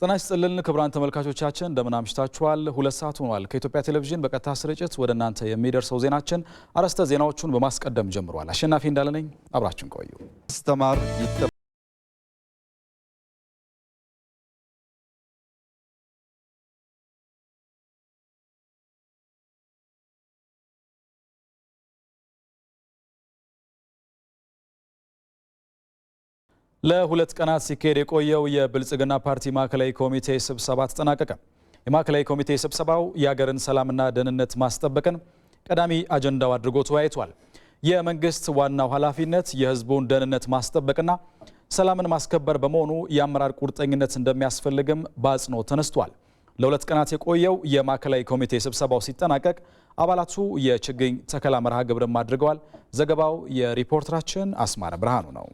ጤና ይስጥልን ክቡራን ተመልካቾቻችን እንደምን አምሽታችኋል። 2 ሰዓት ሆኗል። ከኢትዮጵያ ቴሌቪዥን በቀጥታ ስርጭት ወደ እናንተ የሚደርሰው ዜናችን አርዕስተ ዜናዎቹን በማስቀደም ጀምሯል። አሸናፊ እንዳለ ነኝ። አብራችን ቆዩ። አስተማር ለ2 ቀናት ሲካሄድ የቆየው የብልጽግና ፓርቲ ማዕከላዊ ኮሚቴ ስብሰባ ተጠናቀቀ። የማዕከላዊ ኮሚቴ ስብሰባው የሀገርን ሰላምና ደህንነት ማስጠበቅን ቀዳሚ አጀንዳው አድርጎ ተወያይቷል። የመንግስት ዋናው ኃላፊነት የህዝቡን ደህንነት ማስጠበቅና ሰላምን ማስከበር በመሆኑ የአመራር ቁርጠኝነት እንደሚያስፈልግም በአጽንኦት ተነስቷል። ለ2 ቀናት የቆየው የማዕከላዊ ኮሚቴ ስብሰባው ሲጠናቀቅ አባላቱ የችግኝ ተከላ መርሃ ግብርም አድርገዋል። ዘገባው የሪፖርተራችን አስማረ ብርሃኑ ነው።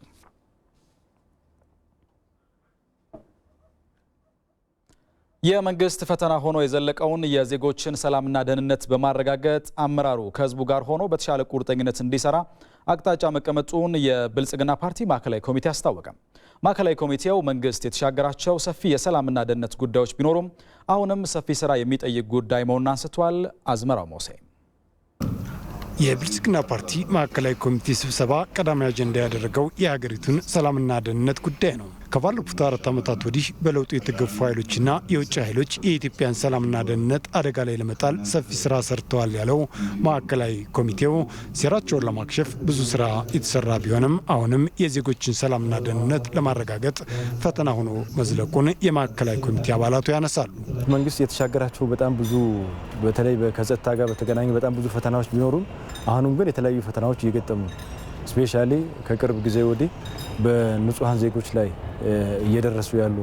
የመንግስት ፈተና ሆኖ የዘለቀውን የዜጎችን ሰላምና ደህንነት በማረጋገጥ አመራሩ ከህዝቡ ጋር ሆኖ በተሻለ ቁርጠኝነት እንዲሰራ አቅጣጫ መቀመጡን የብልጽግና ፓርቲ ማዕከላዊ ኮሚቴ አስታወቀ። ማዕከላዊ ኮሚቴው መንግስት የተሻገራቸው ሰፊ የሰላምና ደህንነት ጉዳዮች ቢኖሩም አሁንም ሰፊ ስራ የሚጠይቅ ጉዳይ መሆኑን አንስቷል። አዝመራው ሞሴ የብልጽግና ፓርቲ ማዕከላዊ ኮሚቴ ስብሰባ ቀዳሚ አጀንዳ ያደረገው የሀገሪቱን ሰላምና ደህንነት ጉዳይ ነው። ከባለፉት 4 ዓመታት ወዲህ በለውጡ የተገፉ ኃይሎችና የውጭ ኃይሎች የኢትዮጵያን ሰላምና ደህንነት አደጋ ላይ ለመጣል ሰፊ ስራ ሰርተዋል ያለው ማዕከላዊ ኮሚቴው ሴራቸውን ለማክሸፍ ብዙ ስራ የተሰራ ቢሆንም አሁንም የዜጎችን ሰላምና ደህንነት ለማረጋገጥ ፈተና ሆኖ መዝለቁን የማዕከላዊ ኮሚቴ አባላቱ ያነሳሉ። መንግስት የተሻገራቸው በጣም ብዙ በተለይ ከጸጥታ ጋር በተገናኘ በጣም ብዙ ፈተናዎች ቢኖሩም አሁንም ግን የተለያዩ ፈተናዎች እየገጠሙ ስፔሻሊ ከቅርብ ጊዜ ወዲህ በንጹሃን ዜጎች ላይ እየደረሱ ያሉ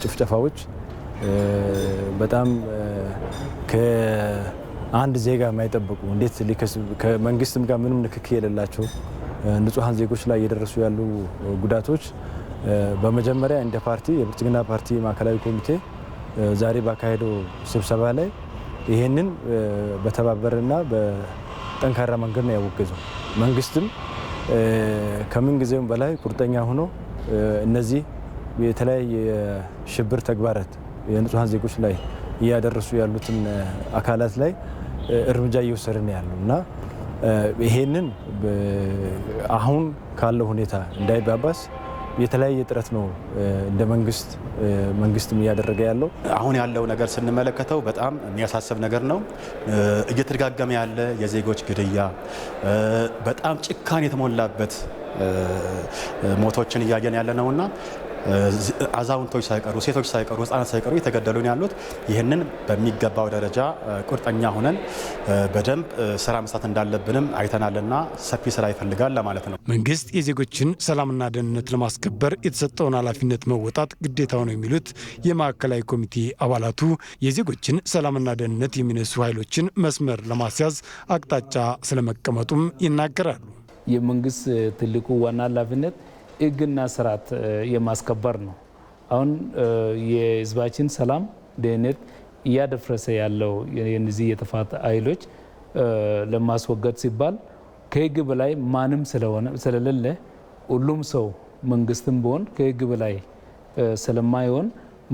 ጭፍጨፋዎች በጣም ከአንድ ዜጋ የማይጠበቁ እንዴት ከመንግስትም ጋር ምንም ንክኪ የሌላቸው ንጹሃን ዜጎች ላይ እየደረሱ ያሉ ጉዳቶች በመጀመሪያ እንደ ፓርቲ የብልጽግና ፓርቲ ማዕከላዊ ኮሚቴ ዛሬ ባካሄደው ስብሰባ ላይ ይሄንን በተባበረና በጠንካራ መንገድ ነው ያወገዘው። መንግስትም ከምን ጊዜም በላይ ቁርጠኛ ሆኖ እነዚህ የተለያየ የሽብር ተግባራት የንጹሃን ዜጎች ላይ እያደረሱ ያሉትን አካላት ላይ እርምጃ እየወሰደ ነው ያለው እና ይሄንን አሁን ካለው ሁኔታ እንዳይባባስ የተለያየ ጥረት ነው እንደ መንግስትም እያደረገ ያለው። አሁን ያለው ነገር ስንመለከተው በጣም የሚያሳስብ ነገር ነው። እየተደጋገመ ያለ የዜጎች ግድያ፣ በጣም ጭካኔ የተሞላበት ሞቶችን እያየን ያለ ነውና አዛውንቶች ሳይቀሩ ሴቶች ሳይቀሩ ህጻናት ሳይቀሩ እየተገደሉ ነው ያሉት። ይህንን በሚገባው ደረጃ ቁርጠኛ ሆነን በደንብ ስራ መስራት እንዳለብንም አይተናልና ሰፊ ስራ ይፈልጋል ለማለት ነው። መንግስት የዜጎችን ሰላምና ደህንነት ለማስከበር የተሰጠውን ኃላፊነት መወጣት ግዴታው ነው የሚሉት የማዕከላዊ ኮሚቴ አባላቱ የዜጎችን ሰላምና ደህንነት የሚነሱ ኃይሎችን መስመር ለማስያዝ አቅጣጫ ስለመቀመጡም ይናገራሉ። የመንግስት ትልቁ ዋና ኃላፊነት ህግና ስርዓት የማስከበር ነው። አሁን የህዝባችን ሰላም ደህንነት እያደፈረሰ ያለው የነዚህ የጥፋት ኃይሎች ለማስወገድ ሲባል ከህግ በላይ ማንም ስለሌለ ሁሉም ሰው መንግስትም ቢሆን ከህግ በላይ ስለማይሆን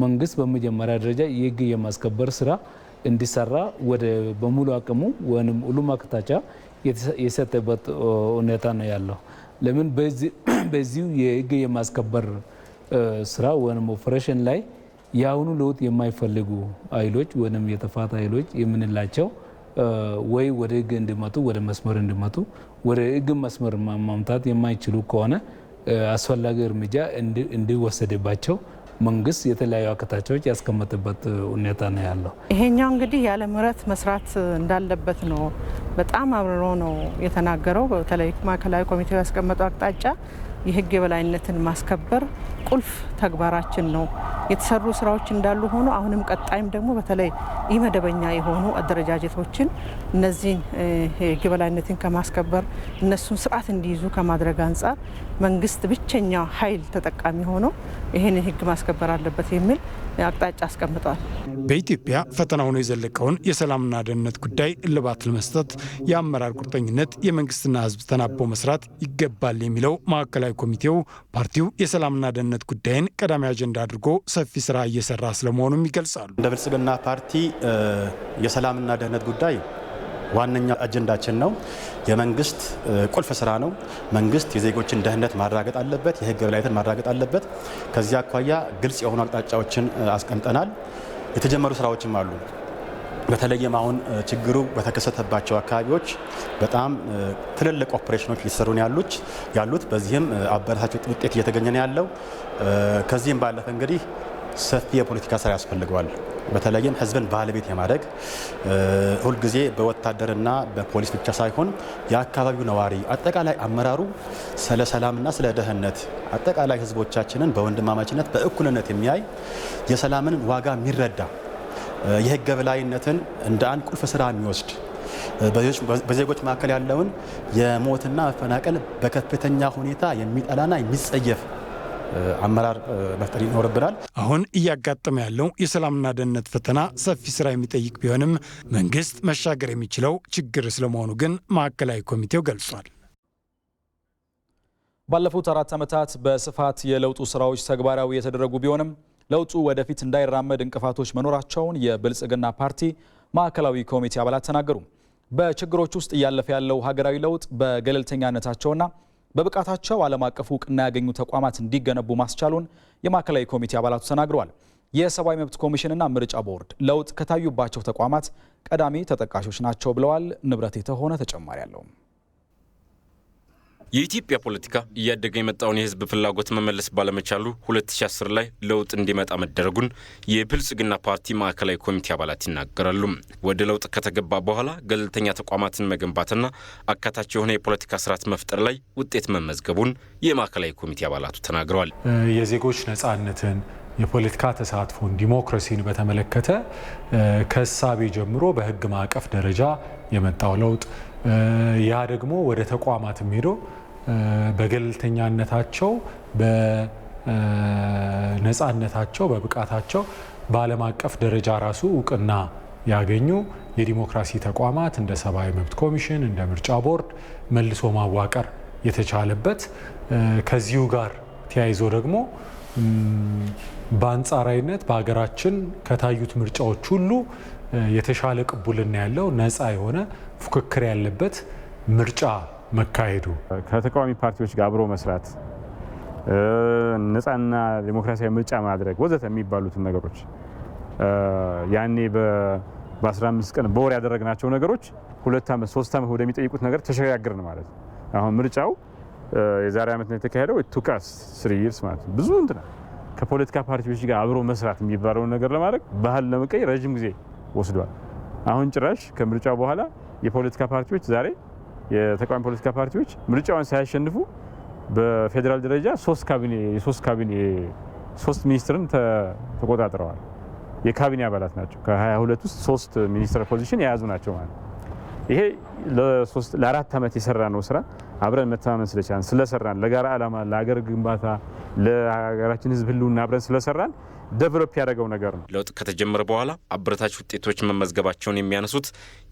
መንግስት በመጀመሪያ ደረጃ የህግ የማስከበር ስራ እንዲሰራ በሙሉ አቅሙ ወይም ሁሉም አቅጣጫ የሰጠበት ሁኔታ ነው ያለው። ለምን በዚሁ የህግ የማስከበር ስራ ወይም ኦፕሬሽን ላይ የአሁኑ ለውጥ የማይፈልጉ ኃይሎች ወይም የጥፋት ኃይሎች የምንላቸው ወይ ወደ ህግ እንዲመጡ ወደ መስመር እንዲመጡ ወደ ህግ መስመር ማምጣት የማይችሉ ከሆነ አስፈላጊ እርምጃ እንዲወሰድባቸው መንግስት የተለያዩ አቅጣጫዎች ያስቀመጠበት ሁኔታ ነው ያለው። ይሄኛው እንግዲህ ያለ ምህረት መስራት እንዳለበት ነው በጣም አብርሮ ነው የተናገረው። በተለይ ማዕከላዊ ኮሚቴው ያስቀመጠው አቅጣጫ የህግ የበላይነትን ማስከበር ቁልፍ ተግባራችን ነው። የተሰሩ ስራዎች እንዳሉ ሆኖ አሁንም ቀጣይም ደግሞ በተለይ ኢመደበኛ የሆኑ አደረጃጀቶችን እነዚህን የህግ የበላይነትን ከማስከበር እነሱን ስርዓት እንዲይዙ ከማድረግ አንጻር መንግስት ብቸኛ ኃይል ተጠቃሚ ሆኖ ይህን ህግ ማስከበር አለበት የሚል አቅጣጫ አስቀምጧል። በኢትዮጵያ ፈተና ሆኖ የዘለቀውን የሰላምና ደህንነት ጉዳይ እልባት ለመስጠት የአመራር ቁርጠኝነት የመንግስትና ህዝብ ተናቦ መስራት ይገባል የሚለው ማዕከላዊ ኮሚቴው ፓርቲው የሰላምና ደህንነት ጉዳይን ቀዳሚ አጀንዳ አድርጎ ሰፊ ስራ እየሰራ ስለመሆኑም ይገልጻሉ። እንደ ብልጽግና ፓርቲ የሰላምና ደህንነት ጉዳይ ዋነኛ አጀንዳችን ነው። የመንግስት ቁልፍ ስራ ነው። መንግስት የዜጎችን ደህንነት ማረጋገጥ አለበት፣ የህግ የበላይነትን ማረጋገጥ አለበት። ከዚህ አኳያ ግልጽ የሆኑ አቅጣጫዎችን አስቀምጠናል። የተጀመሩ ስራዎችም አሉ። በተለይም አሁን ችግሩ በተከሰተባቸው አካባቢዎች በጣም ትልልቅ ኦፕሬሽኖች ሊሰሩ ያሉት በዚህም አበረታች ውጤት እየተገኘ ነው ያለው። ከዚህም ባለፈ እንግዲህ ሰፊ የፖለቲካ ስራ ያስፈልገዋል። በተለይም ህዝብን ባለቤት የማድረግ ሁልጊዜ በወታደርና በፖሊስ ብቻ ሳይሆን የአካባቢው ነዋሪ አጠቃላይ አመራሩ ስለ ሰላምና ስለ ደህንነት አጠቃላይ ህዝቦቻችንን በወንድማማችነት በእኩልነት የሚያይ የሰላምን ዋጋ የሚረዳ የህግ የበላይነትን እንደ አንድ ቁልፍ ስራ የሚወስድ በዜጎች መካከል ያለውን የሞትና መፈናቀል በከፍተኛ ሁኔታ የሚጠላና የሚጸየፍ አመራር መፍጠር ይኖርብናል። አሁን እያጋጠመ ያለው የሰላምና ደህንነት ፈተና ሰፊ ስራ የሚጠይቅ ቢሆንም መንግስት መሻገር የሚችለው ችግር ስለመሆኑ ግን ማዕከላዊ ኮሚቴው ገልጿል። ባለፉት 4 ዓመታት በስፋት የለውጡ ስራዎች ተግባራዊ የተደረጉ ቢሆንም ለውጡ ወደፊት እንዳይራመድ እንቅፋቶች መኖራቸውን የብልጽግና ፓርቲ ማዕከላዊ ኮሚቴ አባላት ተናገሩ። በችግሮች ውስጥ እያለፈ ያለው ሀገራዊ ለውጥ በገለልተኛነታቸውና በብቃታቸው ዓለም አቀፍ እውቅና ያገኙ ተቋማት እንዲገነቡ ማስቻሉን የማዕከላዊ ኮሚቴ አባላቱ ተናግረዋል። የሰብአዊ መብት ኮሚሽንና ምርጫ ቦርድ ለውጥ ከታዩባቸው ተቋማት ቀዳሚ ተጠቃሾች ናቸው ብለዋል። ንብረት የተሆነ ተጨማሪ ያለው የኢትዮጵያ ፖለቲካ እያደገ የመጣውን የህዝብ ፍላጎት መመለስ ባለመቻሉ 2010 ላይ ለውጥ እንዲመጣ መደረጉን የብልጽግና ፓርቲ ማዕከላዊ ኮሚቴ አባላት ይናገራሉ። ወደ ለውጥ ከተገባ በኋላ ገለልተኛ ተቋማትን መገንባትና አካታች የሆነ የፖለቲካ ስርዓት መፍጠር ላይ ውጤት መመዝገቡን የማዕከላዊ ኮሚቴ አባላቱ ተናግረዋል። የዜጎች ነጻነትን፣ የፖለቲካ ተሳትፎን፣ ዲሞክራሲን በተመለከተ ከእሳቤ ጀምሮ በህግ ማዕቀፍ ደረጃ የመጣው ለውጥ ያ ደግሞ ወደ ተቋማትም ሄዶ በገለልተኛነታቸው፣ በነጻነታቸው፣ በብቃታቸው በዓለም አቀፍ ደረጃ ራሱ እውቅና ያገኙ የዲሞክራሲ ተቋማት እንደ ሰብአዊ መብት ኮሚሽን፣ እንደ ምርጫ ቦርድ መልሶ ማዋቀር የተቻለበት ከዚሁ ጋር ተያይዞ ደግሞ በአንጻራዊነት በሀገራችን ከታዩት ምርጫዎች ሁሉ የተሻለ ቅቡልና ያለው ነፃ የሆነ ፉክክር ያለበት ምርጫ መካሄዱ ከተቃዋሚ ፓርቲዎች ጋር አብሮ መስራት፣ ነፃና ዲሞክራሲያዊ ምርጫ ማድረግ ወዘተ የሚባሉትን ነገሮች ያኔ በ15 ቀን በወር ያደረግናቸው ነገሮች 2 ዓመት 3 ዓመት ወደሚጠይቁት ነገር ተሸጋግርን ማለት ነው። አሁን ምርጫው የዛሬ ዓመት ነው የተካሄደው። ቱካስ 3 years ማለት ነው። ብዙ እንትና ከፖለቲካ ፓርቲዎች ጋር አብሮ መስራት የሚባለውን ነገር ለማድረግ ባህል ለመቀየር ረጅም ጊዜ ወስዷል። አሁን ጭራሽ ከምርጫው በኋላ የፖለቲካ ፓርቲዎች ዛሬ የተቃዋሚ ፖለቲካ ፓርቲዎች ምርጫውን ሳያሸንፉ በፌዴራል ደረጃ 3 ሚኒስትርን ተቆጣጥረዋል። የካቢኔ አባላት ናቸው። ከ22 ውስጥ 3 ሚኒስትር ፖዚሽን የያዙ ናቸው ማለት። ይሄ ለ4 ዓመት የሰራ ነው ስራ አብረን መተማመን ስለሰራን ለጋራ ዓላማ ለሀገር ግንባታ ለሀገራችን ሕዝብ ህልውና አብረን ስለሰራን ዴቨሎፕ ያደረገው ነገር ነው። ለውጥ ከተጀመረ በኋላ አበረታች ውጤቶች መመዝገባቸውን የሚያነሱት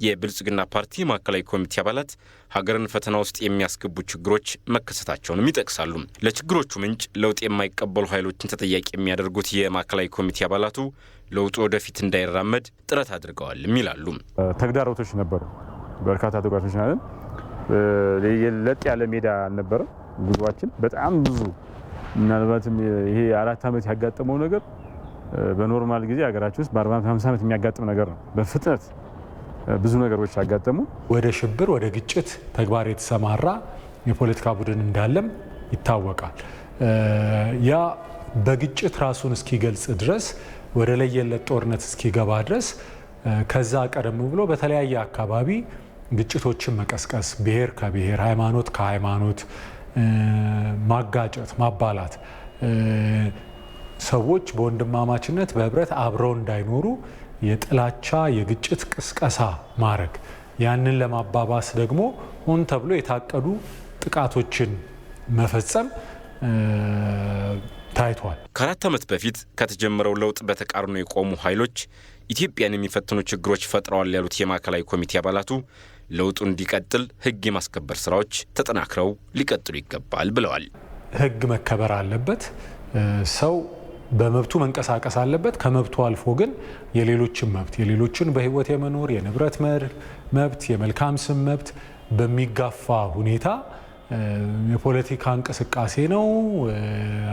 የብልጽግና ፓርቲ ማዕከላዊ ኮሚቴ አባላት ሀገርን ፈተና ውስጥ የሚያስገቡ ችግሮች መከሰታቸውንም ይጠቅሳሉ። ለችግሮቹ ምንጭ ለውጥ የማይቀበሉ ኃይሎችን ተጠያቂ የሚያደርጉት የማዕከላዊ ኮሚቴ አባላቱ ለውጡ ወደፊት እንዳይራመድ ጥረት አድርገዋልም ይላሉ። ተግዳሮቶች ነበሩ። በርካታ ተግዳሮቶች ናቸው። ለጥ ያለ ሜዳ አልነበረ ጉዟችን በጣም ብዙ ምናልባትም ይሄ 4 ዓመት ያጋጠመው ነገር በኖርማል ጊዜ ሀገራችን ውስጥ በ40-50 ዓመት የሚያጋጥም ነገር ነው። በፍጥነት ብዙ ነገሮች ያጋጠሙ ወደ ሽብር ወደ ግጭት ተግባር የተሰማራ የፖለቲካ ቡድን እንዳለም ይታወቃል። ያ በግጭት ራሱን እስኪገልጽ ድረስ ወደ ለየለት ጦርነት እስኪገባ ድረስ ከዛ ቀደም ብሎ በተለያየ አካባቢ ግጭቶችን መቀስቀስ፣ ብሔር ከብሔር፣ ሃይማኖት ከሃይማኖት ማጋጨት፣ ማባላት፣ ሰዎች በወንድማማችነት በህብረት አብረው እንዳይኖሩ የጥላቻ የግጭት ቅስቀሳ ማድረግ፣ ያንን ለማባባስ ደግሞ ሆን ተብሎ የታቀዱ ጥቃቶችን መፈጸም ታይቷል። ከ4 ዓመት በፊት ከተጀመረው ለውጥ በተቃርኖ የቆሙ ኃይሎች ኢትዮጵያን የሚፈትኑ ችግሮች ፈጥረዋል ያሉት የማዕከላዊ ኮሚቴ አባላቱ ለውጡ እንዲቀጥል ህግ የማስከበር ስራዎች ተጠናክረው ሊቀጥሉ ይገባል ብለዋል። ህግ መከበር አለበት። ሰው በመብቱ መንቀሳቀስ አለበት። ከመብቱ አልፎ ግን የሌሎችን መብት የሌሎችን በህይወት የመኖር የንብረት መብት የመልካም ስም መብት በሚጋፋ ሁኔታ የፖለቲካ እንቅስቃሴ ነው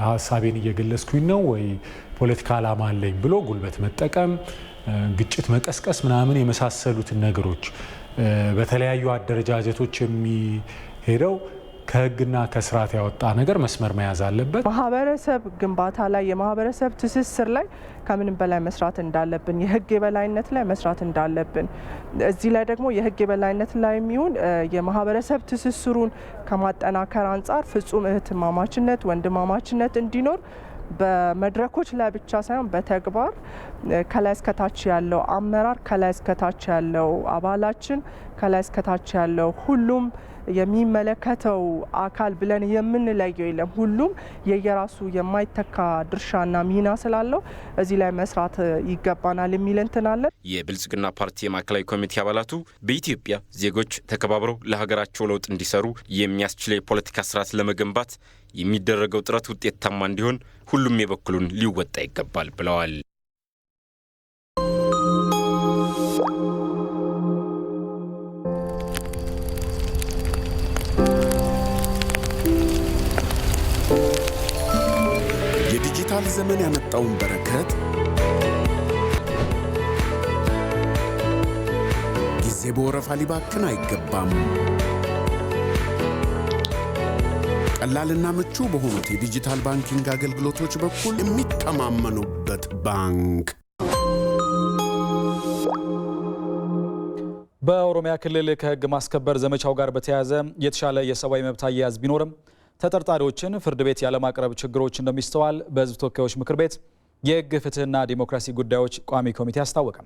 ሀሳቤን እየገለጽኩኝ ነው ወይ ፖለቲካ ዓላማ አለኝ ብሎ ጉልበት መጠቀም ግጭት መቀስቀስ ምናምን የመሳሰሉትን ነገሮች በተለያዩ አደረጃጀቶች የሚሄደው ከህግና ከስርዓት ያወጣ ነገር መስመር መያዝ አለበት። ማህበረሰብ ግንባታ ላይ የማህበረሰብ ትስስር ላይ ከምንም በላይ መስራት እንዳለብን የህግ የበላይነት ላይ መስራት እንዳለብን እዚህ ላይ ደግሞ የህግ የበላይነት ላይ የሚሆን የማህበረሰብ ትስስሩን ከማጠናከር አንጻር ፍጹም እህትማማችነት ወንድማማችነት እንዲኖር በመድረኮች ላይ ብቻ ሳይሆን በተግባር ከላይ እስከታች ያለው አመራር ከላይ እስከታች ያለው አባላችን ከላይ እስከታች ያለው ሁሉም የሚመለከተው አካል ብለን የምንለየው የለም። ሁሉም የየራሱ የማይተካ ድርሻና ሚና ስላለው እዚህ ላይ መስራት ይገባናል የሚል እንትናለን። የብልጽግና ፓርቲ የማዕከላዊ ኮሚቴ አባላቱ በኢትዮጵያ ዜጎች ተከባብረው ለሀገራቸው ለውጥ እንዲሰሩ የሚያስችል የፖለቲካ ስርዓት ለመገንባት የሚደረገው ጥረት ውጤታማ እንዲሆን ሁሉም የበኩሉን ሊወጣ ይገባል ብለዋል። የዲጂታል ዘመን ያመጣውን በረከት ጊዜ በወረፋ ሊባክን አይገባም። ቀላልና ምቹ በሆኑት የዲጂታል ባንኪንግ አገልግሎቶች በኩል የሚተማመኑበት ባንክ። በኦሮሚያ ክልል ከህግ ማስከበር ዘመቻው ጋር በተያያዘ የተሻለ የሰብአዊ መብት አያያዝ ቢኖርም ተጠርጣሪዎችን ፍርድ ቤት ያለማቅረብ ችግሮች እንደሚስተዋል በህዝብ ተወካዮች ምክር ቤት የህግ ፍትህና ዲሞክራሲ ጉዳዮች ቋሚ ኮሚቴ አስታወቀ።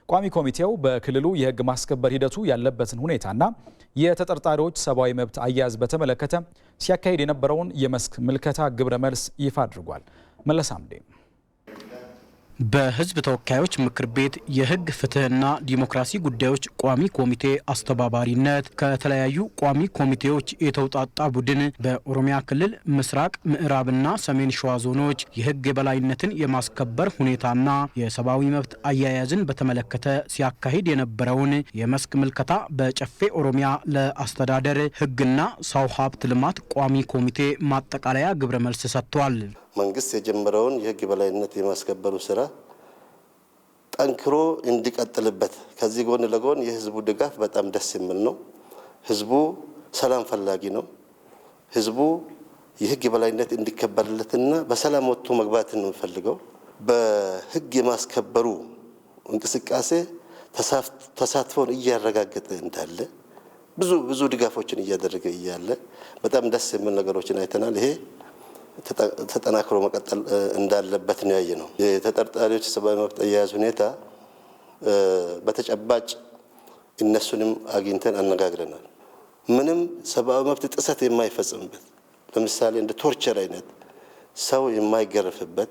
ቋሚ ኮሚቴው በክልሉ የህግ ማስከበር ሂደቱ ያለበትን ሁኔታና የተጠርጣሪዎች ሰብአዊ መብት አያያዝ በተመለከተ ሲያካሂድ የነበረውን የመስክ ምልከታ ግብረ መልስ ይፋ አድርጓል። መለሳምዴ በህዝብ ተወካዮች ምክር ቤት የህግ ፍትህና ዲሞክራሲ ጉዳዮች ቋሚ ኮሚቴ አስተባባሪነት ከተለያዩ ቋሚ ኮሚቴዎች የተውጣጣ ቡድን በኦሮሚያ ክልል ምስራቅ ምዕራብና ሰሜን ሸዋ ዞኖች የህግ የበላይነትን የማስከበር ሁኔታና የሰብአዊ መብት አያያዝን በተመለከተ ሲያካሂድ የነበረውን የመስክ ምልከታ በጨፌ ኦሮሚያ ለአስተዳደር ህግና ሰው ሀብት ልማት ቋሚ ኮሚቴ ማጠቃለያ ግብረ መልስ ሰጥቷል። መንግስት የጀመረውን የህግ የበላይነት የማስከበሩ ስራ ጠንክሮ እንዲቀጥልበት ከዚህ ጎን ለጎን የህዝቡ ድጋፍ በጣም ደስ የሚል ነው። ህዝቡ ሰላም ፈላጊ ነው። ህዝቡ የህግ የበላይነት እንዲከበርለትና በሰላም ወጥቶ መግባትን ነው የሚፈልገው። በህግ የማስከበሩ እንቅስቃሴ ተሳትፎን እያረጋገጠ እንዳለ ብዙ ድጋፎችን እያደረገ እያለ በጣም ደስ የሚል ነገሮችን አይተናል። ይሄ ተጠናክሮ መቀጠል እንዳለበት ነው ያየነው። የተጠርጣሪዎች ሰብአዊ መብት አያያዝ ሁኔታ በተጨባጭ እነሱንም አግኝተን አነጋግረናል። ምንም ሰብአዊ መብት ጥሰት የማይፈጽምበት ለምሳሌ እንደ ቶርቸር አይነት ሰው የማይገረፍበት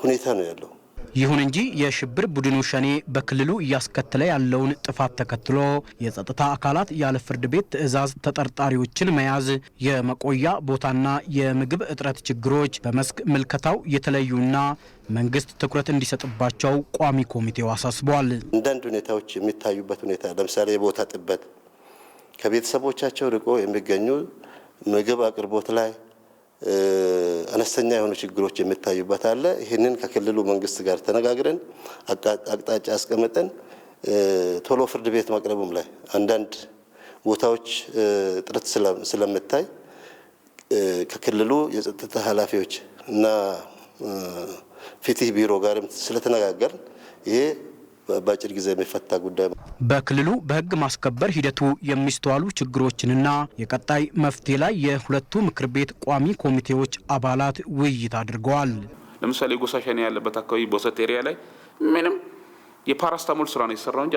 ሁኔታ ነው ያለው። ይሁን እንጂ የሽብር ቡድኑ ሸኔ በክልሉ እያስከተለ ያለውን ጥፋት ተከትሎ የጸጥታ አካላት ያለ ፍርድ ቤት ትዕዛዝ ተጠርጣሪዎችን መያዝ፣ የመቆያ ቦታና የምግብ እጥረት ችግሮች በመስክ ምልከታው የተለዩና መንግስት ትኩረት እንዲሰጥባቸው ቋሚ ኮሚቴው አሳስቧል። አንዳንድ ሁኔታዎች የሚታዩበት ሁኔታ ለምሳሌ የቦታ ጥበት፣ ከቤተሰቦቻቸው ርቆ የሚገኙ ምግብ አቅርቦት ላይ አነስተኛ የሆኑ ችግሮች የሚታዩበት አለ። ይህንን ከክልሉ መንግስት ጋር ተነጋግረን አቅጣጫ አስቀምጠን ቶሎ ፍርድ ቤት ማቅረቡም ላይ አንዳንድ ቦታዎች ጥረት ስለምታይ ከክልሉ የጸጥታ ኃላፊዎች እና ፍትህ ቢሮ ጋርም ስለተነጋገር ይሄ በአጭር ጊዜ የሚፈታ ጉዳይ ነው። በክልሉ በህግ ማስከበር ሂደቱ የሚስተዋሉ ችግሮችንና የቀጣይ መፍትሄ ላይ የሁለቱ ምክር ቤት ቋሚ ኮሚቴዎች አባላት ውይይት አድርገዋል። ለምሳሌ ጎሳ ሸኔ ያለበት አካባቢ ቦሰት ኤሪያ ላይ ምንም የፓራስታሞል ስራ ነው የሰራው እንጂ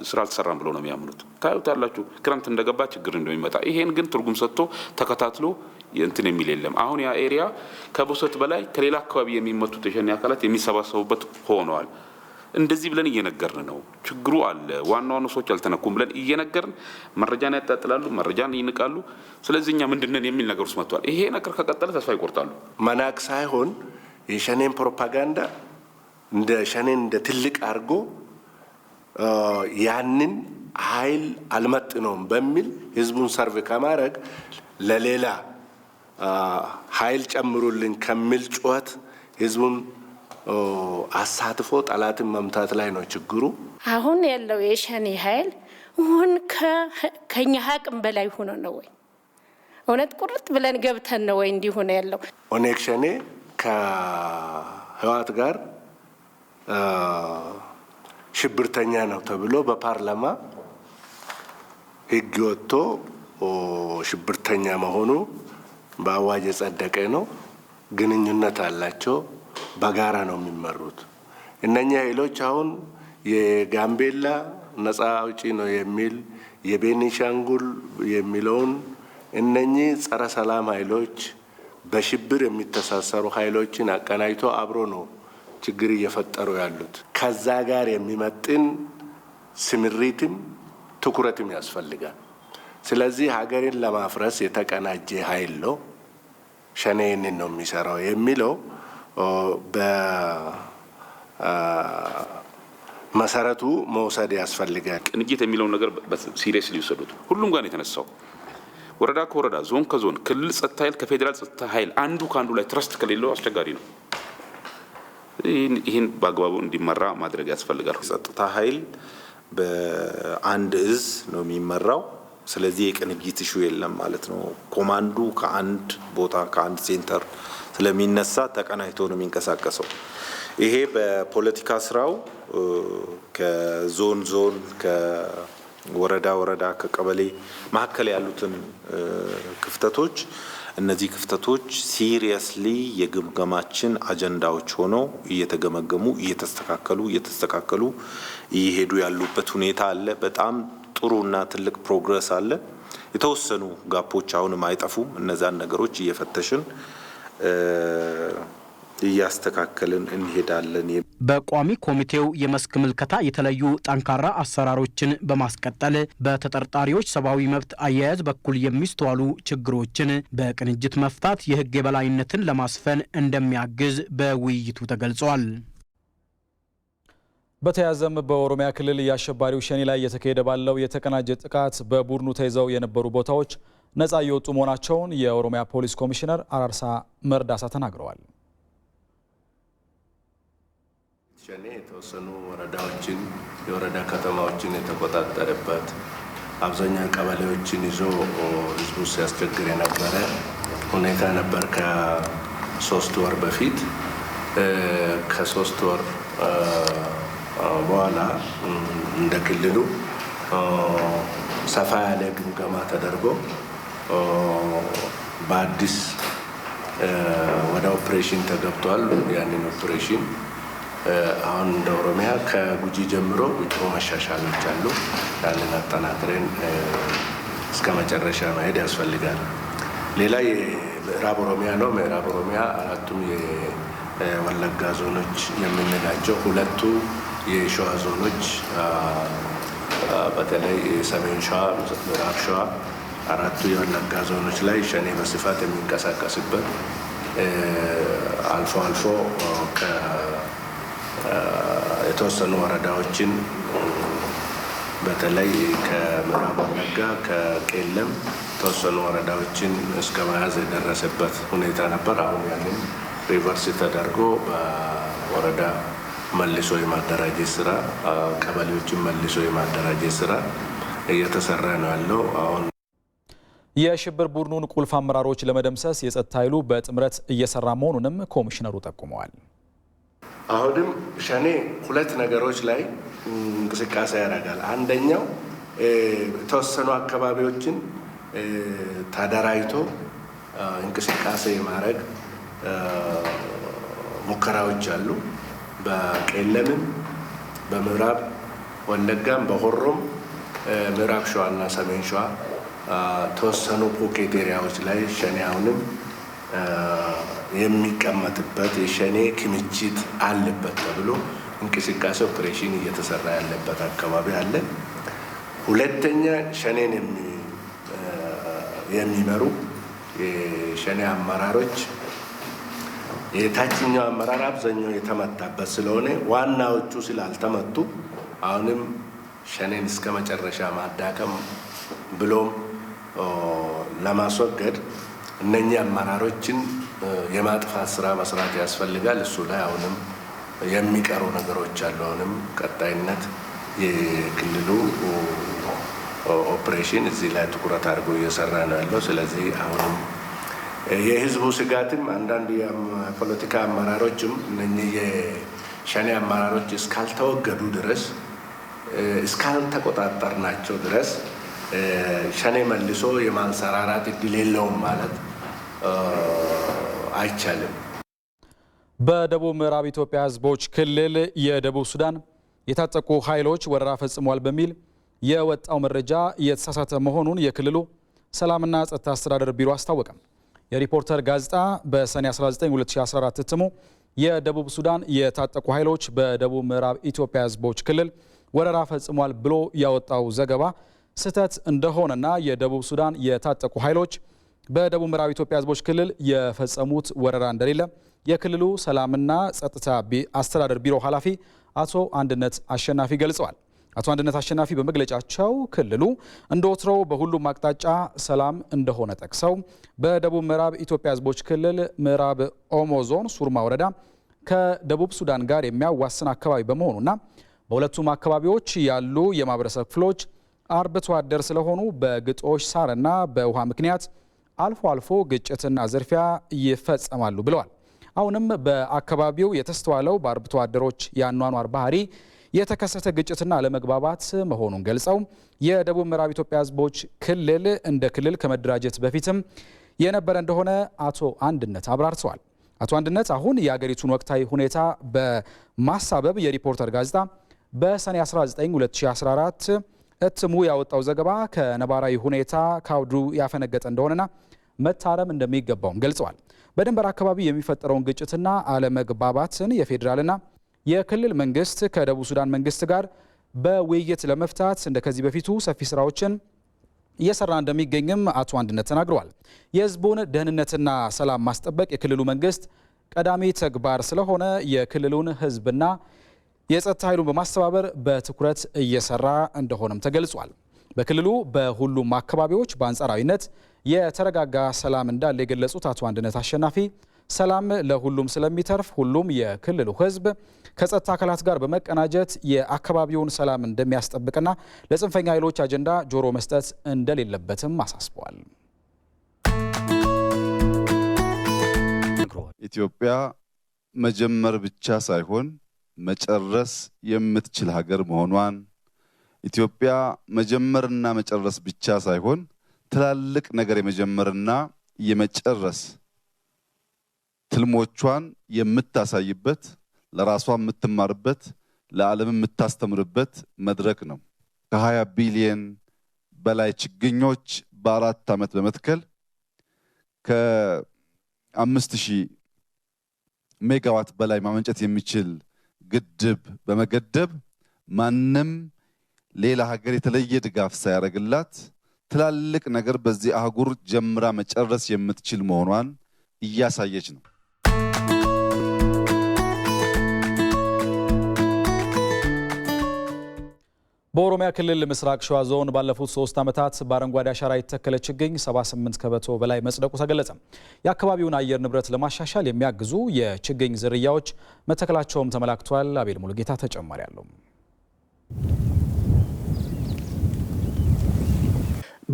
ስራ አልተሰራም ብሎ ነው የሚያምኑት። ታዩታላችሁ ክረምት እንደገባ ችግር እንደሚመጣ። ይሄን ግን ትርጉም ሰጥቶ ተከታትሎ እንትን የሚል የለም። አሁን ያ ኤሪያ ከቦሰት በላይ ከሌላ አካባቢ የሚመቱት የሸኔ አካላት የሚሰባሰቡበት ሆነዋል። እንደዚህ ብለን እየነገርን ነው። ችግሩ አለ፣ ዋና ሰዎች አልተነኩም ብለን እየነገርን መረጃን ያጣጥላሉ፣ መረጃን ይንቃሉ። ስለዚህ እኛ ምንድነን የሚል ነገር ውስጥ መጥቷል። ይሄ ነገር ከቀጠለ ተስፋ ይቆርጣሉ። መናቅ ሳይሆን የሸኔን ፕሮፓጋንዳ እንደ ሸኔን እንደ ትልቅ አድርጎ ያንን ኃይል አልመጥነውም በሚል ህዝቡን ሰርቭ ከማድረግ ለሌላ ኃይል ጨምሩልን ከሚል ጩኸት ህዝቡን አሳትፎ ጠላትን መምታት ላይ ነው ችግሩ። አሁን ያለው የሸኔ ኃይል ሁን ከኛ አቅም በላይ ሆኖ ነው ወይ? እውነት ቁርጥ ብለን ገብተን ነው ወይ እንዲሆነ ያለው? ኦነግ ሸኔ ከህወሓት ጋር ሽብርተኛ ነው ተብሎ በፓርላማ ህግ ወጥቶ ሽብርተኛ መሆኑ በአዋጅ የጸደቀ ነው። ግንኙነት አላቸው። በጋራ ነው የሚመሩት። እነኛ ኃይሎች አሁን የጋምቤላ ነፃ አውጪ ነው የሚል የቤኒሻንጉል የሚለውን እነኚህ ጸረ ሰላም ኃይሎች በሽብር የሚተሳሰሩ ኃይሎችን አቀናጅቶ አብሮ ነው ችግር እየፈጠሩ ያሉት። ከዛ ጋር የሚመጥን ስምሪትም ትኩረትም ያስፈልጋል። ስለዚህ ሀገርን ለማፍረስ የተቀናጀ ኃይል ነው ሸኔን ነው የሚሰራው የሚለው በመሰረቱ መውሰድ ያስፈልጋል። ቅንጅት የሚለው ነገር ሲሪየስ ሊወሰዱት ሁሉም ጋር የተነሳው ወረዳ ከወረዳ ዞን ከዞን ክልል ጸጥታ ኃይል ከፌዴራል ጸጥታ ኃይል አንዱ ካንዱ ላይ ትረስት ከሌለው አስቸጋሪ ነው። ይህን በአግባቡ እንዲመራ ማድረግ ያስፈልጋል። ጸጥታ ኃይል በአንድ እዝ ነው የሚመራው። ስለዚህ የቅንጅት ኢሹ የለም ማለት ነው። ኮማንዱ ከአንድ ቦታ ከአንድ ሴንተር ስለሚነሳ ተቀናጅቶ ነው የሚንቀሳቀሰው። ይሄ በፖለቲካ ስራው ከዞን ዞን ከወረዳ ወረዳ ከቀበሌ መካከል ያሉትን ክፍተቶች እነዚህ ክፍተቶች ሲሪየስሊ የግምገማችን አጀንዳዎች ሆነው እየተገመገሙ እየተስተካከሉ እየሄዱ ያሉበት ሁኔታ አለ። በጣም ጥሩና ትልቅ ፕሮግረስ አለ። የተወሰኑ ጋፖች አሁንም አይጠፉም። እነዛን ነገሮች እየፈተሽን እያስተካከልን እንሄዳለን። በቋሚ ኮሚቴው የመስክ ምልከታ የተለዩ ጠንካራ አሰራሮችን በማስቀጠል በተጠርጣሪዎች ሰብአዊ መብት አያያዝ በኩል የሚስተዋሉ ችግሮችን በቅንጅት መፍታት የሕግ የበላይነትን ለማስፈን እንደሚያግዝ በውይይቱ ተገልጿል። በተያዘም በኦሮሚያ ክልል የአሸባሪው ሸኔ ላይ እየተካሄደ ባለው የተቀናጀ ጥቃት በቡድኑ ተይዘው የነበሩ ቦታዎች ነፃ እየወጡ መሆናቸውን የኦሮሚያ ፖሊስ ኮሚሽነር አራርሳ መርዳሳ ተናግረዋል። ሸኔ የተወሰኑ ወረዳዎችን የወረዳ ከተማዎችን የተቆጣጠረበት አብዛኛው ቀበሌዎችን ይዞ ህዝቡ ሲያስቸግር የነበረ ሁኔታ ነበር። ከ3 ወር በፊት ከ3 ወር በኋላ እንደ ክልሉ ሰፋ ያለ ግምገማ ተደርጎ በአዲስ ወደ ኦፕሬሽን ተገብቷል። ያንን ኦፕሬሽን አሁን እንደ ኦሮሚያ ከጉጂ ጀምሮ ጥሩ መሻሻሎች አሉ። ያንን አጠናክረን እስከ መጨረሻ መሄድ ያስፈልጋል። ሌላ የምዕራብ ኦሮሚያ ነው። ምዕራብ ኦሮሚያ አራቱም የወለጋ ዞኖች የምንላቸው ሁለቱ የሸዋ ዞኖች በተለይ ሰሜን ሸዋ፣ ምዕራብ ሸዋ አራቱ የወለጋ ዞኖች ላይ ሸኔ በስፋት የሚንቀሳቀስበት አልፎ አልፎ የተወሰኑ ወረዳዎችን በተለይ ከምዕራብ ወለጋ ከቄለም የተወሰኑ ወረዳዎችን እስከ መያዝ የደረሰበት ሁኔታ ነበር። አሁን ያንን ሪቨርስ ተደርጎ በወረዳ መልሶ የማደራጀት ስራ፣ ቀበሌዎችን መልሶ የማደራጀት ስራ እየተሰራ ነው ያለው። አሁን የሽብር ቡድኑን ቁልፍ አመራሮች ለመደምሰስ የጸጥታ ኃይሉ በጥምረት እየሰራ መሆኑንም ኮሚሽነሩ ጠቁመዋል። አሁንም ሸኔ ሁለት ነገሮች ላይ እንቅስቃሴ ያደርጋል። አንደኛው የተወሰኑ አካባቢዎችን ተደራጅቶ እንቅስቃሴ የማድረግ ሙከራዎች አሉ። በቄለምም በምዕራብ ወለጋም በሆሮም ምዕራብ ሸዋና ሰሜን ሸዋ ተወሰኑ ፖኬት ኤሪያዎች ላይ ሸኔ አሁንም የሚቀመጥበት የሸኔ ክምችት አለበት ተብሎ እንቅስቃሴ ኦፕሬሽን እየተሰራ ያለበት አካባቢ አለ። ሁለተኛ ሸኔን የሚመሩ የሸኔ አመራሮች የታችኛው አመራር አብዛኛው የተመታበት ስለሆነ ዋናዎቹ ስላልተመቱ አሁንም ሸኔን እስከ መጨረሻ ማዳከም ብሎም ለማስወገድ እነኚህ አመራሮችን የማጥፋት ስራ መስራት ያስፈልጋል። እሱ ላይ አሁንም የሚቀሩ ነገሮች አሉ። አሁንም ቀጣይነት የክልሉ ኦፕሬሽን እዚህ ላይ ትኩረት አድርጎ እየሰራ ነው ያለው። ስለዚህ አሁንም የህዝቡ ስጋትም አንዳንድ የፖለቲካ አመራሮችም እነኚህ የሸኔ አመራሮች እስካልተወገዱ ድረስ እስካልተቆጣጠርናቸው ድረስ ሸኔ መልሶ የማንሰራራት እድል የለውም ማለት አይቻልም። በደቡብ ምዕራብ ኢትዮጵያ ህዝቦች ክልል የደቡብ ሱዳን የታጠቁ ኃይሎች ወረራ ፈጽሟል በሚል የወጣው መረጃ የተሳሳተ መሆኑን የክልሉ ሰላምና ጸጥታ አስተዳደር ቢሮ አስታወቀ። የሪፖርተር ጋዜጣ በሰኔ 19 2014 እትሙ የደቡብ ሱዳን የታጠቁ ኃይሎች በደቡብ ምዕራብ ኢትዮጵያ ህዝቦች ክልል ወረራ ፈጽሟል ብሎ ያወጣው ዘገባ ስህተት እንደሆነና የደቡብ ሱዳን የታጠቁ ኃይሎች በደቡብ ምዕራብ ኢትዮጵያ ህዝቦች ክልል የፈጸሙት ወረራ እንደሌለ የክልሉ ሰላምና ጸጥታ አስተዳደር ቢሮ ኃላፊ አቶ አንድነት አሸናፊ ገልጸዋል። አቶ አንድነት አሸናፊ በመግለጫቸው ክልሉ እንደወትሮው በሁሉም አቅጣጫ ሰላም እንደሆነ ጠቅሰው በደቡብ ምዕራብ ኢትዮጵያ ህዝቦች ክልል ምዕራብ ኦሞ ዞን ሱርማ ወረዳ ከደቡብ ሱዳን ጋር የሚያዋስን አካባቢ በመሆኑና በሁለቱም አካባቢዎች ያሉ የማህበረሰብ ክፍሎች አርብቶ አደር ስለሆኑ በግጦሽ ሳርና በውሃ ምክንያት አልፎ አልፎ ግጭትና ዝርፊያ ይፈጸማሉ ብለዋል። አሁንም በአካባቢው የተስተዋለው በአርብቶ አደሮች የአኗኗር ባህሪ የተከሰተ ግጭትና አለመግባባት መሆኑን ገልጸው የደቡብ ምዕራብ ኢትዮጵያ ህዝቦች ክልል እንደ ክልል ከመደራጀት በፊትም የነበረ እንደሆነ አቶ አንድነት አብራርተዋል። አቶ አንድነት አሁን የአገሪቱን ወቅታዊ ሁኔታ በማሳበብ የሪፖርተር ጋዜጣ በሰኔ 19 2014 እትሙ ያወጣው ዘገባ ከነባራዊ ሁኔታ ካውዱ ያፈነገጠ እንደሆነና መታረም እንደሚገባውም ገልጸዋል። በድንበር አካባቢ የሚፈጠረውን ግጭትና አለመግባባትን የፌዴራልና የክልል መንግስት ከደቡብ ሱዳን መንግስት ጋር በውይይት ለመፍታት እንደከዚህ በፊቱ ሰፊ ስራዎችን እየሰራ እንደሚገኝም አቶ አንድነት ተናግረዋል። የህዝቡን ደህንነትና ሰላም ማስጠበቅ የክልሉ መንግስት ቀዳሚ ተግባር ስለሆነ የክልሉን ህዝብና የጸጥታ ኃይሉን በማስተባበር በትኩረት እየሰራ እንደሆነም ተገልጿል። በክልሉ በሁሉም አካባቢዎች በአንጻራዊነት የተረጋጋ ሰላም እንዳለ የገለጹት አቶ አንድነት አሸናፊ ሰላም ለሁሉም ስለሚተርፍ ሁሉም የክልሉ ህዝብ ከጸጥታ አካላት ጋር በመቀናጀት የአካባቢውን ሰላም እንደሚያስጠብቅና ለጽንፈኛ ኃይሎች አጀንዳ ጆሮ መስጠት እንደሌለበትም አሳስበዋል። ኢትዮጵያ መጀመር ብቻ ሳይሆን መጨረስ የምትችል ሀገር መሆኗን፣ ኢትዮጵያ መጀመርና መጨረስ ብቻ ሳይሆን ትላልቅ ነገር የመጀመርና የመጨረስ ትልሞቿን የምታሳይበት፣ ለራሷ የምትማርበት፣ ለዓለም የምታስተምርበት መድረክ ነው። ከ20 ቢሊዮን በላይ ችግኞች በ4 ዓመት በመትከል ከ5000 ሜጋዋት በላይ ማመንጨት የሚችል ግድብ በመገደብ ማንም ሌላ ሀገር የተለየ ድጋፍ ሳያደርግላት ትላልቅ ነገር በዚህ አህጉር ጀምራ መጨረስ የምትችል መሆኗን እያሳየች ነው። በኦሮሚያ ክልል ምስራቅ ሸዋ ዞን ባለፉት 3 ዓመታት በአረንጓዴ አሻራ የተተከለ ችግኝ 78 ከመቶ በላይ መጽደቁ ተገለጸ። የአካባቢውን አየር ንብረት ለማሻሻል የሚያግዙ የችግኝ ዝርያዎች መተከላቸውም ተመላክቷል። አቤል ሙሉጌታ ተጨማሪ አለው።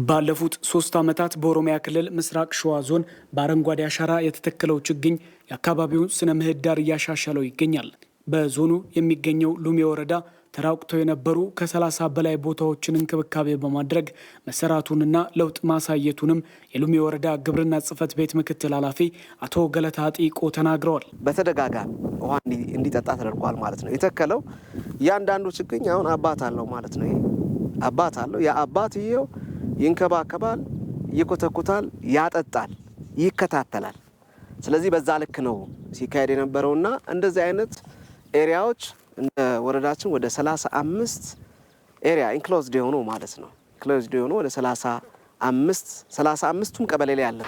ባለፉት 3 ዓመታት በኦሮሚያ ክልል ምስራቅ ሸዋ ዞን በአረንጓዴ አሻራ የተተከለው ችግኝ የአካባቢውን ስነ ምህዳር እያሻሻለው ይገኛል። በዞኑ የሚገኘው ሉሜ ወረዳ ተራቁተው የነበሩ ከ30 በላይ ቦታዎችን እንክብካቤ በማድረግ መሰራቱንና ለውጥ ማሳየቱንም የሉሜ ወረዳ ግብርና ጽሕፈት ቤት ምክትል ኃላፊ አቶ ገለታ ጢቆ ተናግረዋል። በተደጋጋሚ ውሃ እንዲጠጣ ተደርጓል ማለት ነው። የተከለው እያንዳንዱ ችግኝ አሁን አባት አለው ማለት ነው። ይሄ አባት አለው። ያ አባትየው ይንከባከባል፣ ይኮተኩታል፣ ያጠጣል፣ ይከታተላል። ስለዚህ በዛ ልክ ነው ሲካሄድ የነበረውና እንደዚህ አይነት ኤሪያዎች እንደ ወረዳችን ወደ 35 ኤሪያ ኢንክሎዝድ የሆኑ ማለት ነው ኢንክሎዝድ የሆኑ ወደ 35ቱም ቀበሌ ላይ አለ።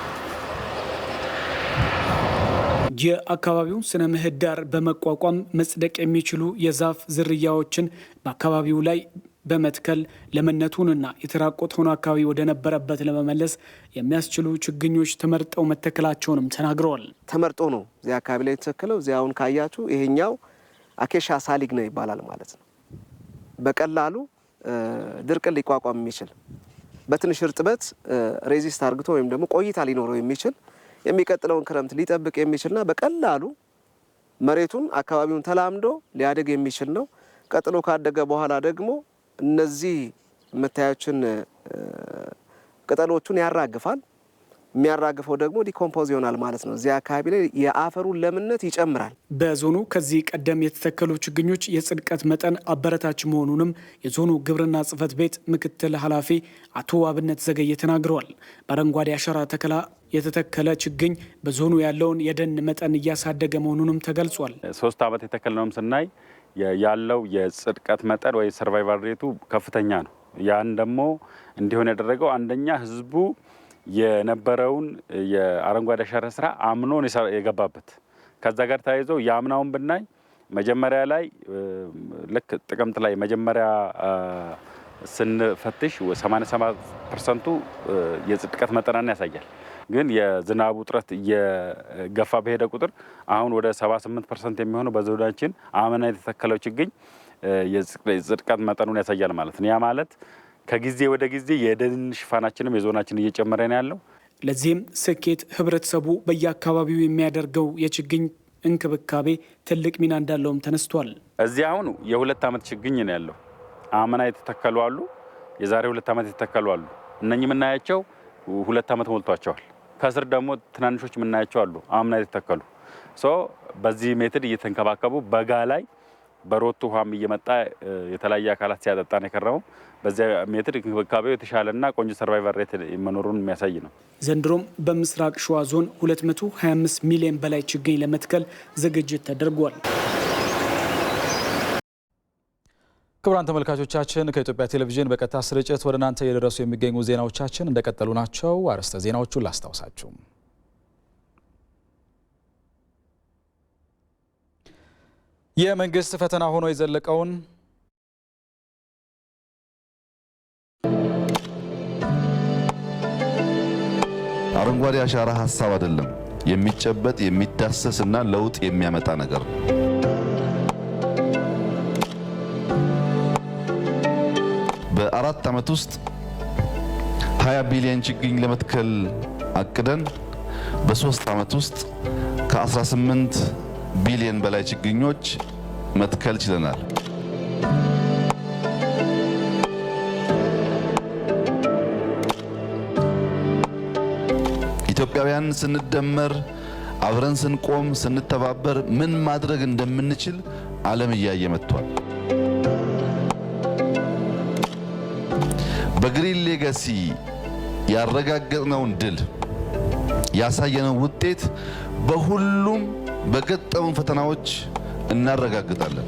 የአካባቢውን ስነ ምህዳር በመቋቋም መጽደቅ የሚችሉ የዛፍ ዝርያዎችን በአካባቢው ላይ በመትከል ለምነቱንና የተራቆተውን አካባቢ ወደ ነበረበት ለመመለስ የሚያስችሉ ችግኞች ተመርጠው መተከላቸውንም ተናግረዋል። ተመርጦ ነው እዚህ አካባቢ ላይ የተተከለው። እዚህ አሁን ካያችሁ ይሄኛው አኬሻ ሳሊግና ይባላል ማለት ነው። በቀላሉ ድርቅን ሊቋቋም የሚችል በትንሽ እርጥበት ሬዚስት አርግቶ ወይም ደግሞ ቆይታ ሊኖረው የሚችል የሚቀጥለውን ክረምት ሊጠብቅ የሚችልና በቀላሉ መሬቱን አካባቢውን ተላምዶ ሊያድግ የሚችል ነው። ቀጥሎ ካደገ በኋላ ደግሞ እነዚህ የምታያችን ቅጠሎቹን ያራግፋል። የሚያራግፈው ደግሞ ዲኮምፖዝ ይሆናል ማለት ነው። እዚህ አካባቢ ላይ የአፈሩን ለምነት ይጨምራል። በዞኑ ከዚህ ቀደም የተተከሉ ችግኞች የጽድቀት መጠን አበረታች መሆኑንም የዞኑ ግብርና ጽሕፈት ቤት ምክትል ኃላፊ አቶ አብነት ዘገየ ተናግረዋል። በአረንጓዴ አሻራ ተከላ የተተከለ ችግኝ በዞኑ ያለውን የደን መጠን እያሳደገ መሆኑንም ተገልጿል። 3 ዓመት የተከልነውም ስናይ ያለው የጽድቀት መጠን ወይ ሰርቫይቫል ሬቱ ከፍተኛ ነው። ያን ደግሞ እንዲሆን ያደረገው አንደኛ ህዝቡ የነበረውን የአረንጓዴ አሻራ ስራ አምኖን የገባበት ከዛ ጋር ተያይዞ የአምናውን ብናይ መጀመሪያ ላይ ልክ ጥቅምት ላይ መጀመሪያ ስንፈትሽ 87% የጽድቀት መጠናን ያሳያል። ግን የዝናቡ እጥረት እየገፋ በሄደ ቁጥር አሁን ወደ 78% የሚሆነው በዞናችን አምና የተተከለው ችግኝ የጽድቀት መጠኑን ያሳያል ማለት ነው። ያ ማለት ከጊዜ ወደ ጊዜ የደን ሽፋናችንም የዞናችን እየጨመረ ነው ያለው። ለዚህም ስኬት ህብረተሰቡ በየአካባቢው የሚያደርገው የችግኝ እንክብካቤ ትልቅ ሚና እንዳለውም ተነስቷል። እዚህ አሁን የ2 ዓመት ችግኝ ነው ያለው። አምና የተተከሉ አሉ፣ የዛሬ 2 ዓመት የተተከሉ አሉ። እነኚህ የምናያቸው 2 ዓመት ሞልቷቸዋል። ከስር ደግሞ ትናንሾች የምናያቸው አሉ፣ አምና የተተከሉ በዚህ ሜትድ እየተንከባከቡ በጋ ላይ በሮቱ ውሃም እየመጣ የተለያየ አካላት ሲያጠጣ ነው የከረመው። በዚያ ሜትድ እንክብካቤው የተሻለና ቆንጆ ሰርቫይቫል ሬት መኖሩን የሚያሳይ ነው። ዘንድሮም በምስራቅ ሸዋ ዞን 225 ሚሊዮን በላይ ችግኝ ለመትከል ዝግጅት ተደርጓል። ክቡራን ተመልካቾቻችን ከኢትዮጵያ ቴሌቪዥን በቀጥታ ስርጭት ወደ እናንተ የደረሱ የሚገኙ ዜናዎቻችን እንደቀጠሉ ናቸው። አርዕስተ ዜናዎቹን ላስታውሳችሁ። የመንግስት ፈተና ሆኖ የዘለቀውን አረንጓዴ አሻራ ሀሳብ አይደለም፣ የሚጨበጥ የሚዳሰስና ለውጥ የሚያመጣ ነገር ነው። በ4 ዓመት ውስጥ 20 ቢሊዮን ችግኝ ለመትከል አቅደን በ3 ዓመት ውስጥ ከ18 ቢሊዮን በላይ ችግኞች መትከል ችለናል። ኢትዮጵያውያን ስንደመር፣ አብረን ስንቆም፣ ስንተባበር ምን ማድረግ እንደምንችል ዓለም እያየ መጥቷል። በግሪን ሌጋሲ ያረጋገጥነውን ድል ያሳየነው ውጤት በሁሉም በገጠሙን ፈተናዎች እናረጋግጣለን።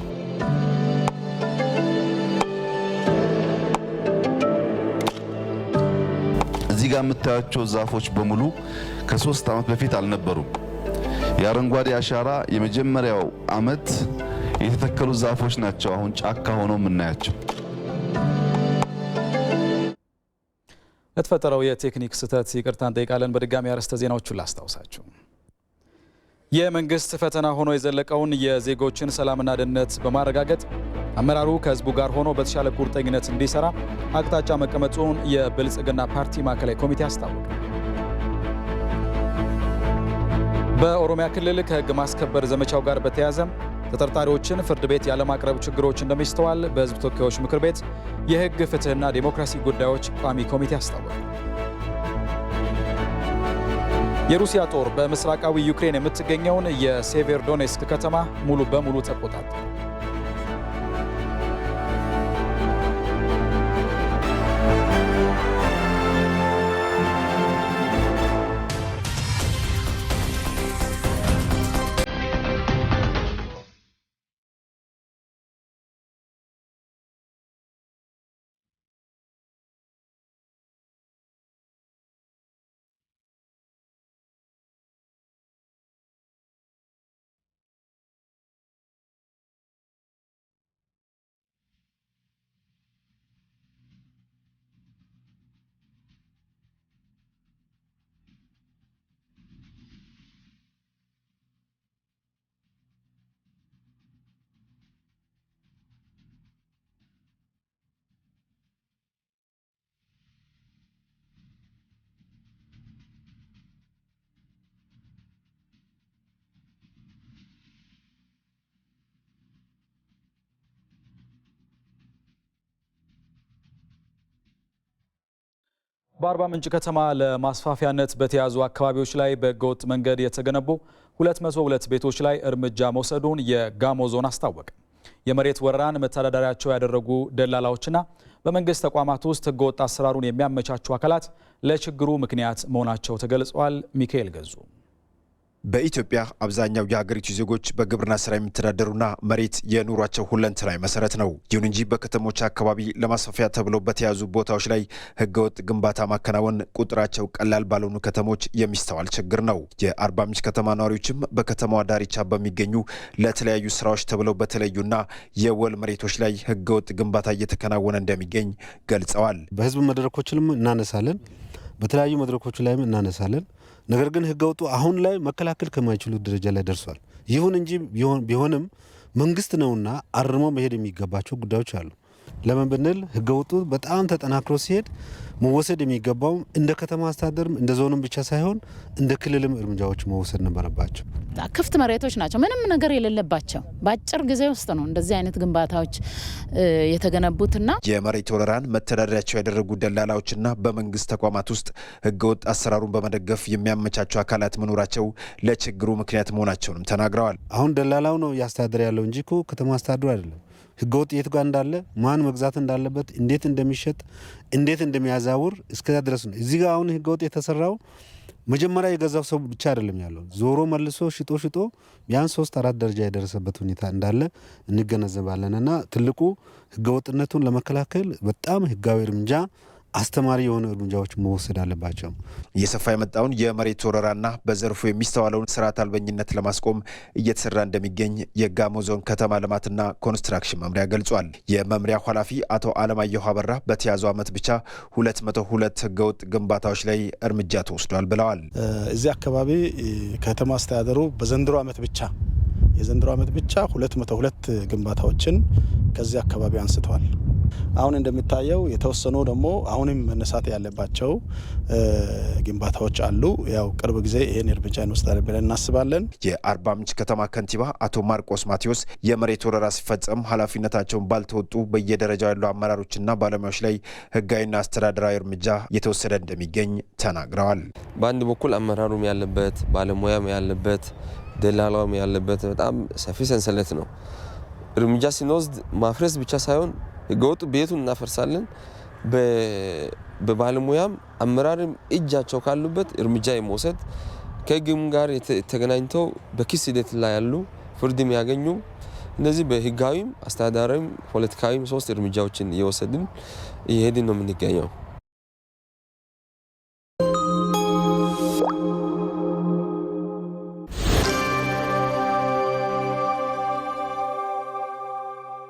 እዚህ ጋር የምታያቸው ዛፎች በሙሉ ከ3 ዓመት በፊት አልነበሩም። የአረንጓዴ አሻራ የመጀመሪያው ዓመት የተተከሉ ዛፎች ናቸው አሁን ጫካ ሆነው የምናያቸው። ለተፈጠረው የቴክኒክ ስህተት ይቅርታ እንጠይቃለን። በድጋሚ አርዕስተ ዜናዎቹን ላስታውሳችሁ። የመንግስት ፈተና ሆኖ የዘለቀውን የዜጎችን ሰላምና ደህንነት በማረጋገጥ አመራሩ ከህዝቡ ጋር ሆኖ በተሻለ ቁርጠኝነት እንዲሰራ አቅጣጫ መቀመጡን የብልጽግና ፓርቲ ማዕከላዊ ኮሚቴ አስታወቀ። በኦሮሚያ ክልል ከህግ ማስከበር ዘመቻው ጋር በተያያዘ ተጠርጣሪዎችን ፍርድ ቤት ያለማቅረብ ችግሮች እንደሚስተዋል በህዝብ ተወካዮች ምክር ቤት የህግ ፍትህና ዴሞክራሲ ጉዳዮች ቋሚ ኮሚቴ አስታወቀ። የሩሲያ ጦር በምስራቃዊ ዩክሬን የምትገኘውን የሴቬሮዶኔስክ ከተማ ሙሉ በሙሉ ተቆጣጠረ። በአርባ ምንጭ ከተማ ለማስፋፊያነት በተያዙ አካባቢዎች ላይ በህገወጥ መንገድ የተገነቡ 202 ቤቶች ላይ እርምጃ መውሰዱን የጋሞ ዞን አስታወቀ። የመሬት ወረራን መተዳደሪያቸው ያደረጉ ደላላዎችና በመንግስት ተቋማት ውስጥ ህገወጥ አሰራሩን የሚያመቻቹ አካላት ለችግሩ ምክንያት መሆናቸው ተገልጿል። ሚካኤል ገዙ። በኢትዮጵያ አብዛኛው የሀገሪቱ ዜጎች በግብርና ስራ የሚተዳደሩና መሬት የኑሯቸው ሁለንተናዊ መሰረት ነው። ይሁን እንጂ በከተሞች አካባቢ ለማስፋፊያ ተብለው በተያዙ ቦታዎች ላይ ህገወጥ ግንባታ ማከናወን ቁጥራቸው ቀላል ባልሆኑ ከተሞች የሚስተዋል ችግር ነው። የአርባ ምንጭ ከተማ ነዋሪዎችም በከተማዋ ዳርቻ በሚገኙ ለተለያዩ ስራዎች ተብለው በተለዩና የወል መሬቶች ላይ ህገወጥ ግንባታ እየተከናወነ እንደሚገኝ ገልጸዋል። በህዝብ መድረኮችንም እናነሳለን፣ በተለያዩ መድረኮች ላይም እናነሳለን። ነገር ግን ህገወጡ አሁን ላይ መከላከል ከማይችሉት ደረጃ ላይ ደርሷል። ይሁን እንጂ ቢሆንም መንግስት ነውና አርሞ መሄድ የሚገባቸው ጉዳዮች አሉ። ለምን ብንል ህገወጡ በጣም ተጠናክሮ ሲሄድ መወሰድ የሚገባው እንደ ከተማ አስተዳደርም እንደ ዞንም ብቻ ሳይሆን እንደ ክልልም እርምጃዎች መወሰድ ነበረባቸው። ክፍት መሬቶች ናቸው፣ ምንም ነገር የሌለባቸው በአጭር ጊዜ ውስጥ ነው እንደዚህ አይነት ግንባታዎች የተገነቡትና የመሬት ወረራን መተዳደሪያቸው ያደረጉ ደላላዎችና በመንግስት ተቋማት ውስጥ ህገወጥ አሰራሩን በመደገፍ የሚያመቻቹ አካላት መኖራቸው ለችግሩ ምክንያት መሆናቸውንም ተናግረዋል። አሁን ደላላው ነው እያስተዳደረ ያለው እንጂ ከተማ አስተዳደሩ አይደለም። ህገወጥ የት ጋር እንዳለ ማን መግዛት እንዳለበት እንዴት እንደሚሸጥ እንዴት እንደሚያዛውር እስከዛ ድረስ ነው። እዚህ ጋር አሁን ህገወጥ የተሰራው መጀመሪያ የገዛው ሰው ብቻ አይደለም ያለው፣ ዞሮ መልሶ ሽጦ ቢያንስ 3-4 ደረጃ የደረሰበት ሁኔታ እንዳለ እንገነዘባለንና ትልቁ ህገወጥነቱን ለመከላከል በጣም ህጋዊ እርምጃ አስተማሪ የሆኑ እርምጃዎች መወሰድ አለባቸው። እየሰፋ የመጣውን የመሬት ወረራና በዘርፉ የሚስተዋለውን ስርዓት አልበኝነት ለማስቆም እየተሰራ እንደሚገኝ የጋሞ ዞን ከተማ ልማትና ኮንስትራክሽን መምሪያ ገልጿል። የመምሪያው ኃላፊ አቶ አለማየሁ አበራ በተያዘው ዓመት ብቻ 202 ህገወጥ ግንባታዎች ላይ እርምጃ ተወስዷል ብለዋል። እዚህ አካባቢ ከተማ አስተዳደሩ በዘንድሮ ዓመት ብቻ 202 ግንባታዎችን ከዚህ አካባቢ አንስተዋል። አሁን እንደሚታየው የተወሰኑ ደግሞ አሁንም መነሳት ያለባቸው ግንባታዎች አሉ። ያው ቅርብ ጊዜ ይሄን እርምጃ እንወስዳለን ብለን እናስባለን። የአርባ ምንጭ ከተማ ከንቲባ አቶ ማርቆስ ማቴዎስ የመሬት ወረራ ሲፈጸም ኃላፊነታቸውን ባልተወጡ በየደረጃው ያሉ አመራሮችና ባለሙያዎች ላይ ህጋዊና አስተዳደራዊ እርምጃ እየተወሰደ እንደሚገኝ ተናግረዋል። በአንድ በኩል አመራሩም ያለበት ባለሙያም ያለበት ደላላውም ያለበት በጣም ሰፊ ሰንሰለት ነው። እርምጃ ሲንወስድ ማፍረስ ብቻ ሳይሆን ህገወጥ ቤቱን እናፈርሳለን። በባለሙያም አመራርም እጃቸው ካሉበት እርምጃ የመውሰድ ከህግም ጋር ተገናኝተው በክስ ሂደት ላይ ያሉ ፍርድም ያገኙ እነዚህ በህጋዊም አስተዳደራዊም ፖለቲካዊም 3 እርምጃዎችን እየወሰድን እየሄድን ነው የምንገኘው።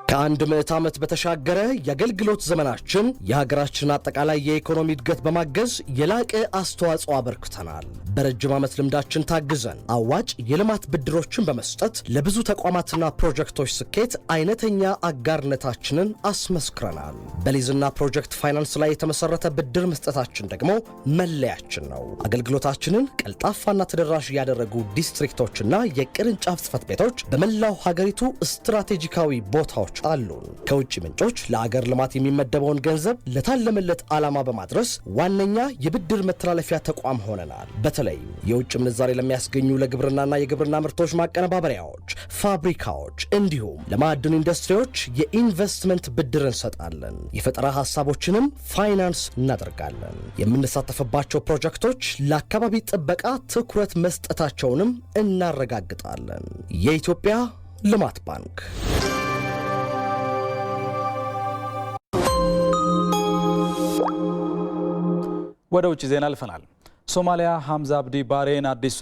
ከአንድ ምዕት ዓመት በተሻገረ የአገልግሎት ዘመናችን የሀገራችን አጠቃላይ የኢኮኖሚ እድገት በማገዝ የላቀ አስተዋጽኦ አበርክተናል። በረጅም ዓመት ልምዳችን ታግዘን አዋጭ የልማት ብድሮችን በመስጠት ለብዙ ተቋማትና ፕሮጀክቶች ስኬት አይነተኛ አጋርነታችንን አስመስክረናል። በሊዝና ፕሮጀክት ፋይናንስ ላይ የተመሰረተ ብድር መስጠታችን ደግሞ መለያችን ነው። አገልግሎታችንን ቀልጣፋና ተደራሽ ያደረጉ ዲስትሪክቶችና የቅርንጫፍ ጽሕፈት ቤቶች በመላው ሀገሪቱ ስትራቴጂካዊ ቦታዎች አሉን። ከውጭ ምንጮች ለአገር ልማት የሚመደበውን ገንዘብ ለታለመለት ዓላማ በማድረስ ዋነኛ የብድር መተላለፊያ ተቋም ሆነናል። በተለይም የውጭ ምንዛሬ ለሚያስገኙ ለግብርናና የግብርና ምርቶች ማቀነባበሪያዎች፣ ፋብሪካዎች እንዲሁም ለማዕድን ኢንዱስትሪዎች የኢንቨስትመንት ብድር እንሰጣለን። የፈጠራ ሐሳቦችንም ፋይናንስ እናደርጋለን። የምንሳተፍባቸው ፕሮጀክቶች ለአካባቢ ጥበቃ ትኩረት መስጠታቸውንም እናረጋግጣለን። የኢትዮጵያ ልማት ባንክ። ወደ ውጭ ዜና አልፈናል። ሶማሊያ ሐምዛ አብዲ ባሬን አዲሱ